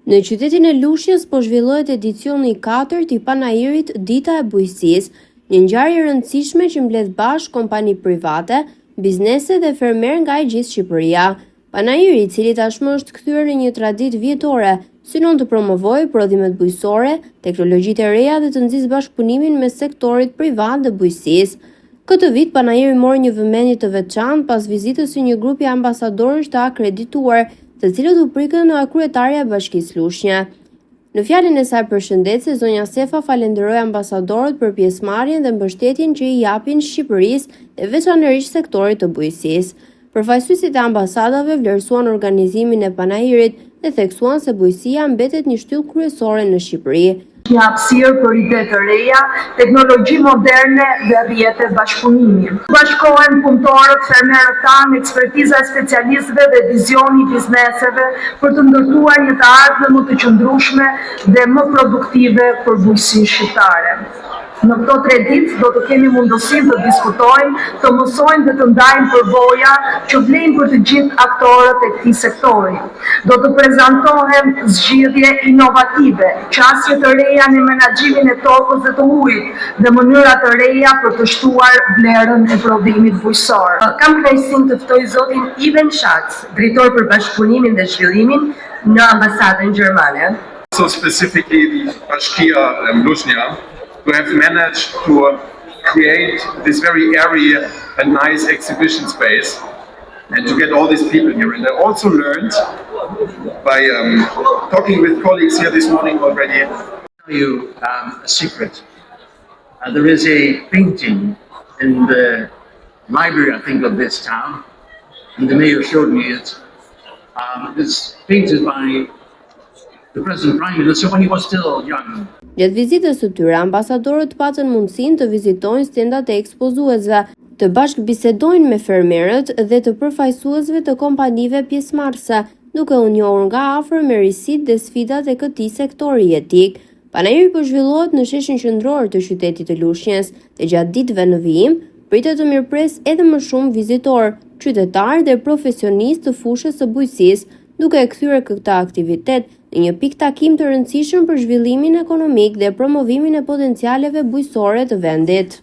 Në qytetin e Lushnjës po zhvillohet edicioni i 4 i panairit Dita e Bujqësisë, një ngjarje e rëndësishme që mbledh bashkë kompani private, biznese dhe fermer nga e gjithë Shqipëria. Panairi, i cili tashmë është kthyer në një traditë vjetore, synon të promovojë prodhimet bujqësore, teknologjitë e reja dhe të nxjisë bashkëpunimin mes sektorit privat dhe bujqësisë. Këtë vit panairi mori një vëmendje të veçantë pas vizitës së një grupi ambasadorësh të akredituar, të cilët u prikën nga kryetaria e Bashkisë Lushnjë. Në fjalën e saj përshëndetse, zonja Sefa falenderoi ambasadorët për pjesëmarrjen dhe mbështetjen që i japin Shqipërisë dhe veçanërisht sektorit të bujqësisë. Përfaqësuesit e ambasadave vlerësuan organizimin e panairit dhe theksuan se bujqësia mbetet një shtyllë kryesore në Shqipëri. Një hapësirë për ide të reja, teknologji moderne dhe rrjete bashkëpunimi. Bashkohen punëtorët, fermerët tanë, ekspertiza e specialistëve dhe vizioni i bizneseve për të ndërtuar një të ardhme më të qëndrueshme dhe më produktive për bujqësinë shqiptare. Në këto 3 ditë do të kemi mundësinë të diskutojmë, të mësojmë dhe të ndajmë përvoja që vlejnë për të gjithë aktorët e këtij sektori. Do të prezantohen zgjidhje inovative, qasje të reja në menaxhimin e tokës dhe të ujit dhe mënyra të reja për të shtuar vlerën e prodhimit bujqësor. Kam kënaqësinë të ftoj zotin Iven Schatz, drejtor për bashkëpunimin dhe zhvillimin në ambasadën gjermane. So specifically the Bashkia Lushnja, to have managed to create this very airy and nice exhibition space and to get all these people here. And I also learned by talking with colleagues here this morning already. I'll tell you a secret. There is a painting in the library, I think, of this town, and the mayor showed me it. It's painted by the present Prime Minister when he was still young. Gjatë vizitës së tyre, ambasadorët patën mundësinë të vizitojnë stendat e ekspozuesve, të bashkëbisedojnë me fermerët dhe të përfaqësuesve të kompanive pjesëmarrëse, duke u njohur nga afër merrësitë dhe sfidat e këtij sektori jetik. Panairi po zhvillohet në sheshin qendror të qytetit të Lushnjës dhe gjatë ditëve në vijim pritet të mirëpresë edhe më shumë vizitorë, qytetarë dhe profesionistë të fushës së bujqësisë, duke e kthyer këtë aktivitet në një pikë takim të rëndësishëm për zhvillimin ekonomik dhe promovimin e potencialeve bujqësore të vendit.